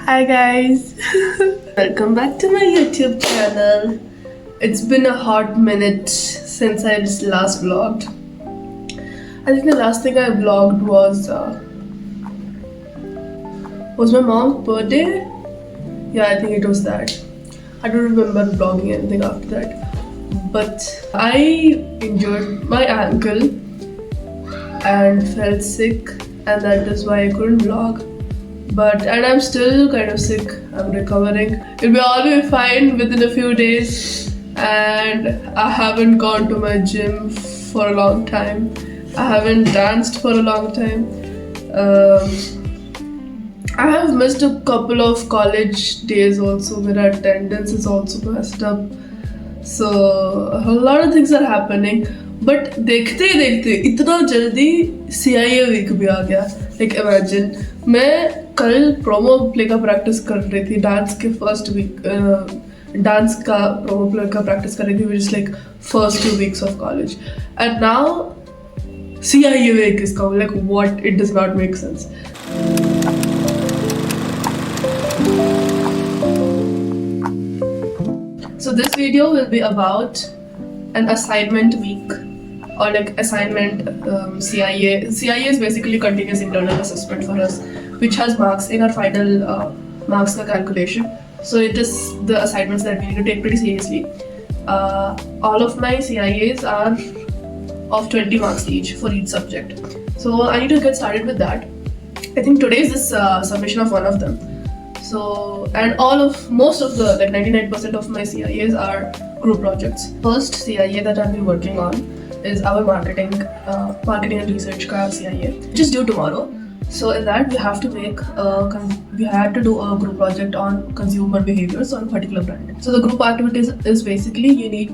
Hi guys, welcome back to my YouTube channel. It's been a hot minute since I last vlogged. I think the last thing I vlogged was my mom's birthday. Yeah, I think it was that. I don't remember vlogging anything after that. But I injured my ankle and felt sick, and that is why I couldn't vlog. And I'm still kind of sick. I'm recovering. It'll be all be fine within a few days. And I haven't gone to my gym for a long time. I haven't danced for a long time. I have missed a couple of college days also where attendance is also messed up. So a lot of things are happening. But देखते देखते इतना जल्दी CIA week भी आ गया. Like imagine मैं कल promo play का practice कर रही थी डांस के फर्स्ट वीक डांस का प्रोमो प्ले का प्रैक्टिस कर रही थी which is like first 2 weeks of college and now CIA week is coming. Like what? It does not make sense. So this video will be about an assignment week or like assignment CIA. CIA is basically continuous internal assessment for us, which has marks in our final marks calculation. So it is the assignments that we need to take pretty seriously. All of my CIAs are of 20 marks each for each subject. So I need to get started with that. I think today is this submission of one of them. So, and most of the, like 99% of my CIAs are group projects. First CIA that I'll be working on is our marketing and research ka CIA, which is due tomorrow. So in that we have to we had to do a group project on consumer behaviors on a particular brand. So the group activities is basically you need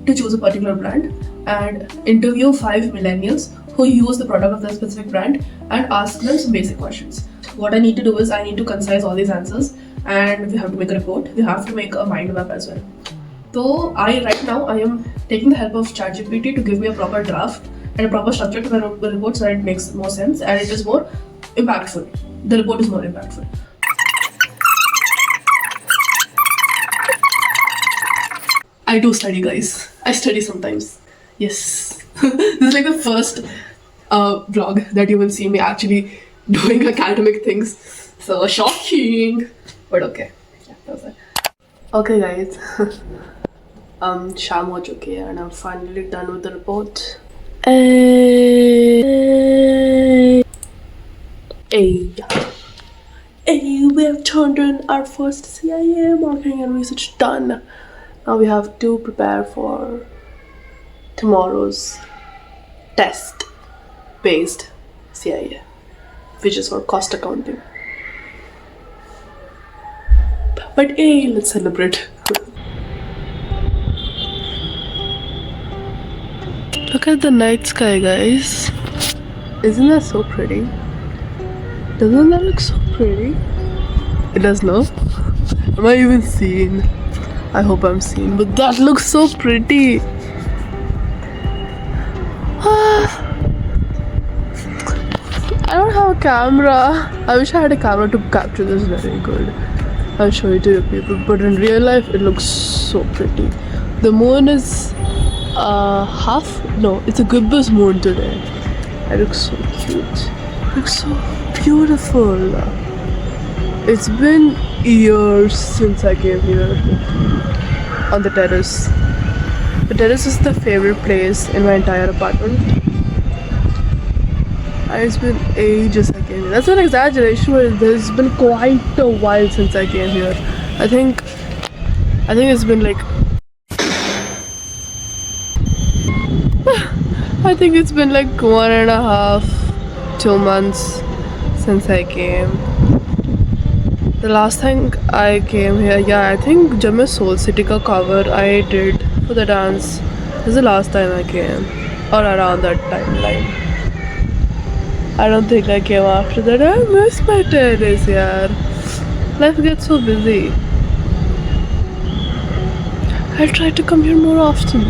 to choose a particular brand and interview 5 millennials who use the product of that specific brand and ask them some basic questions. What I need to do is I need to concise all these answers and we have to make a report. We have to make a mind map as well. So right now I am taking the help of ChatGPT to give me a proper draft and a proper structure to my report so that it makes more sense and it is more impactful. The report is more impactful. I do study, guys. I study sometimes. Yes. This is like the first vlog that you will see me actually doing academic things. So shocking. But okay. Yeah, that was it. Okay, guys. Sham ho chuki hai and I'm finally done with the report. Hey, we have turned in our first CIA marketing and research done. Now we have to prepare for tomorrow's test-based CIA, which is for cost accounting. But hey, let's celebrate. Look at the night sky, guys. Isn't that so pretty? Doesn't that look so pretty? It does, no? Am I even seen? I hope I'm seen, but that looks so pretty. I don't have a camera. I wish I had a camera to capture this very good. I'll show it to you people, but in real life it looks so pretty. The moon is it's a gibbous moon today. It looks so cute. It looks so beautiful. It's been years since I came here on the terrace. The terrace is the favorite place in my entire apartment. It's been ages I came here. That's an exaggeration, but there's been quite a while since I came here. I think it's been like I think it's been like 1.5, 2 months since I came. The last time I came here, I think जब मैं Soul City का cover I did for the dance. This is the last time I came, or around that timeline. I don't think I came after that. I miss my terrace, yaar. Life gets so busy. I'll try to come here more often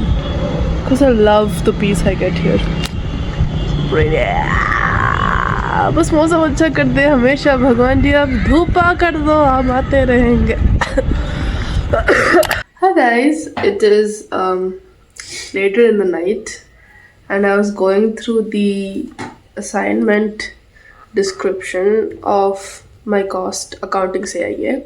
because I love the peace I get here. Pretty. बस मौसम अच्छा कर दे हमेशा भगवान जी, अब धूपा कर दो, हम आते रहेंगे. Hi guys, it is later in the night and I was going through the assignment description of my cost accounting CIA.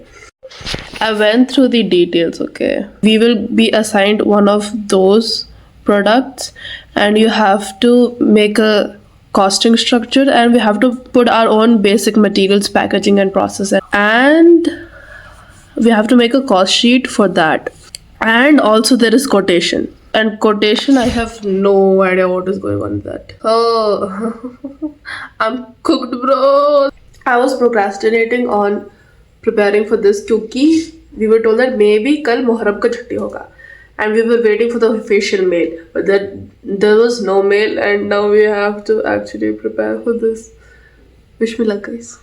I went through the details, okay. We will be assigned one of those products and you have to make a costing structure and we have to put our own basic materials, packaging and process, and we have to make a cost sheet for that. And also there is quotation. And quotation, I have no idea what is going on with that. Oh, I'm cooked, bro. I was procrastinating on preparing for this क्योंकि we were told that maybe कल मुहर्रम का छुट्टी होगा. And we were waiting for the official mail. But that there was no mail and now we have to actually prepare for this. Wish me luck, guys.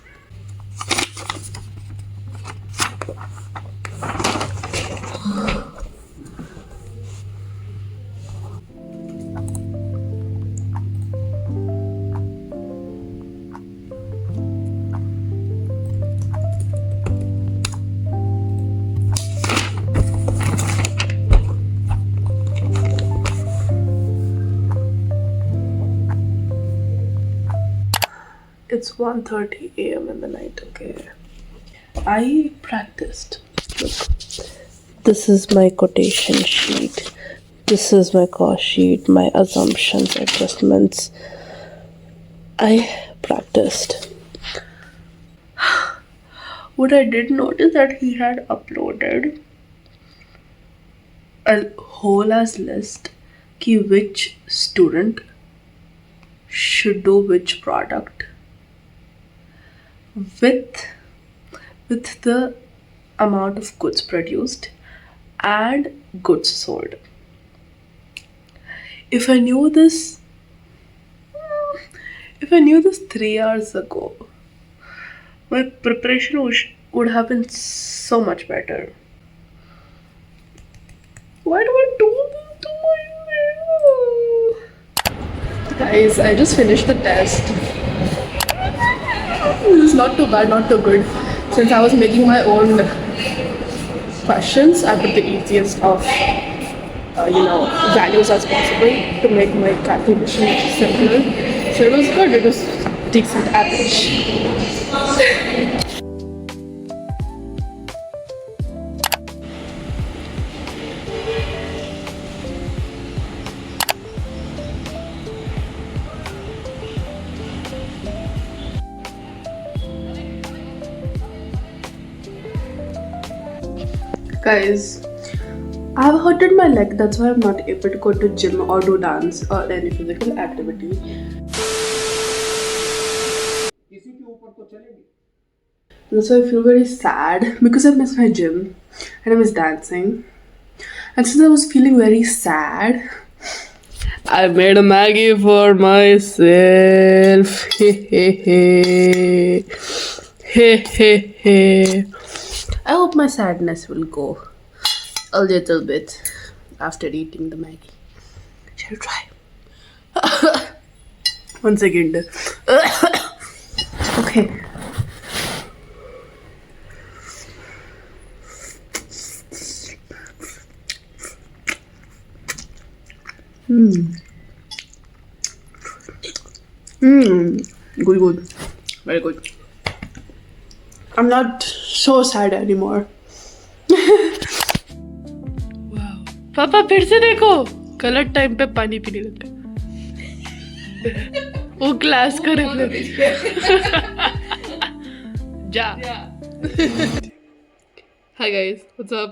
It's 1:30 a.m. in the night, okay. I practiced. Look, this is my quotation sheet. This is my cost sheet, my assumptions, adjustments. I practiced. What I did notice that he had uploaded a whole ass list ki which student should do which product with the amount of goods produced and goods sold. If I knew this 3 hours ago, my preparation would have been so much better. Why do I do this to myself? Guys, I just finished the test. This is not too bad, not too good. Since I was making my own questions, I put the easiest of values as possible to make my calculation simpler. So it was good. It was decent average. Guys, I've hurted my leg, that's why I'm not able to go to gym or do dance or any physical activity. That's why I feel very sad because I miss my gym and I miss dancing. And since I was feeling very sad, I made a Maggie for myself. I hope my sadness will go a little bit after eating the Maggie. Shall we try? 1 second. Okay. Good. Very good. I'm not so sad anymore. Wow. पापा फिर से देखो, गलत time पे पानी पीने लगते वो क्लास का जा. Hi guys, what's up?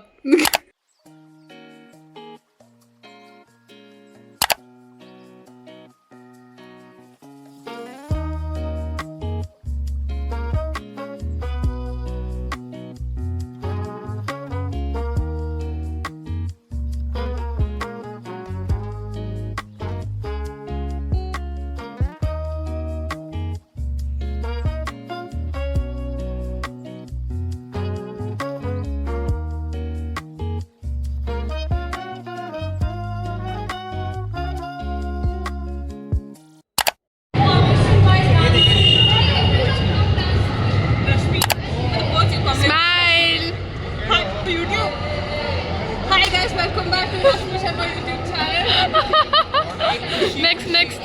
Next.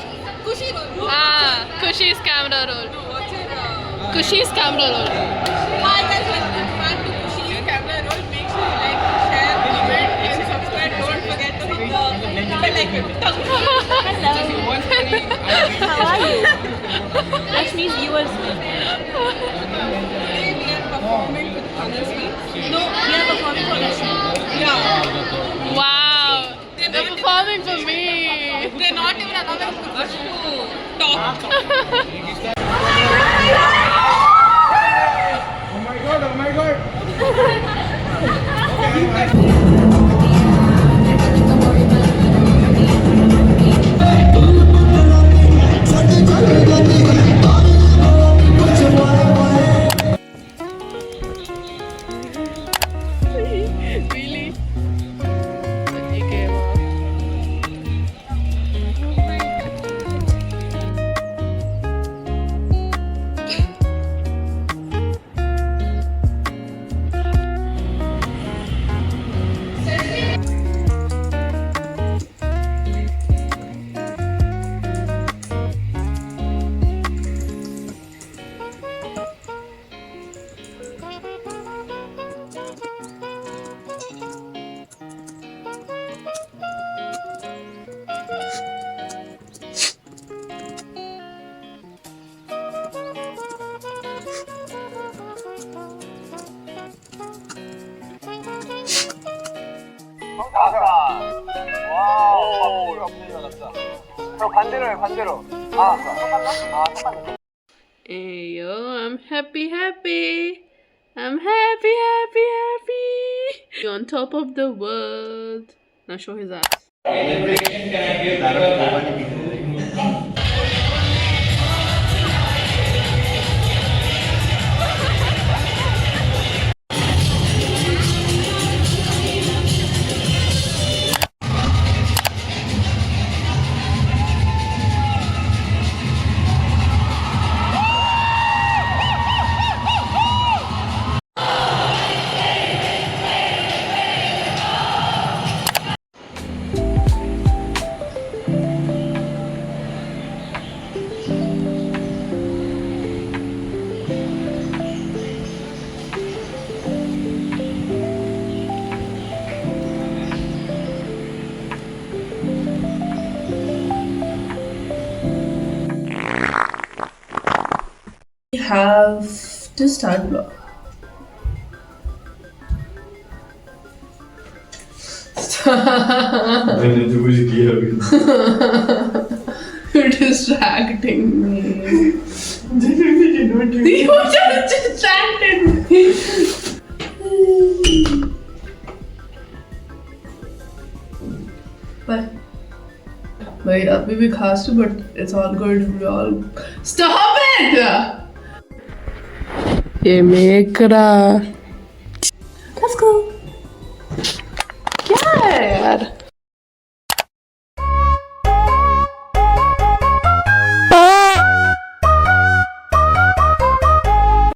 Kushi's camera roll. Kushi's camera roll. Hi guys, welcome back to Kushi's camera roll. Make sure you like, share, comment, and subscribe. Don't forget to hit the bell icon. How are you? Rashmi's viewers. Today we are performing with Tanushree. No, we are performing for Rashmi. Yeah, Wow. They're performing for me. they're not even another person to talk. Really? Okay, wow. Hey yo, I'm happy. I'm happy. You're on top of the world. Now show his ass. We have to start vlog. मैंने तो कुछ किया भी You're distracting me. You just distracted me. But wait, अभी भी खास but it's all good. We all stop it. ये मेकरा. Let's go. क्या है यार?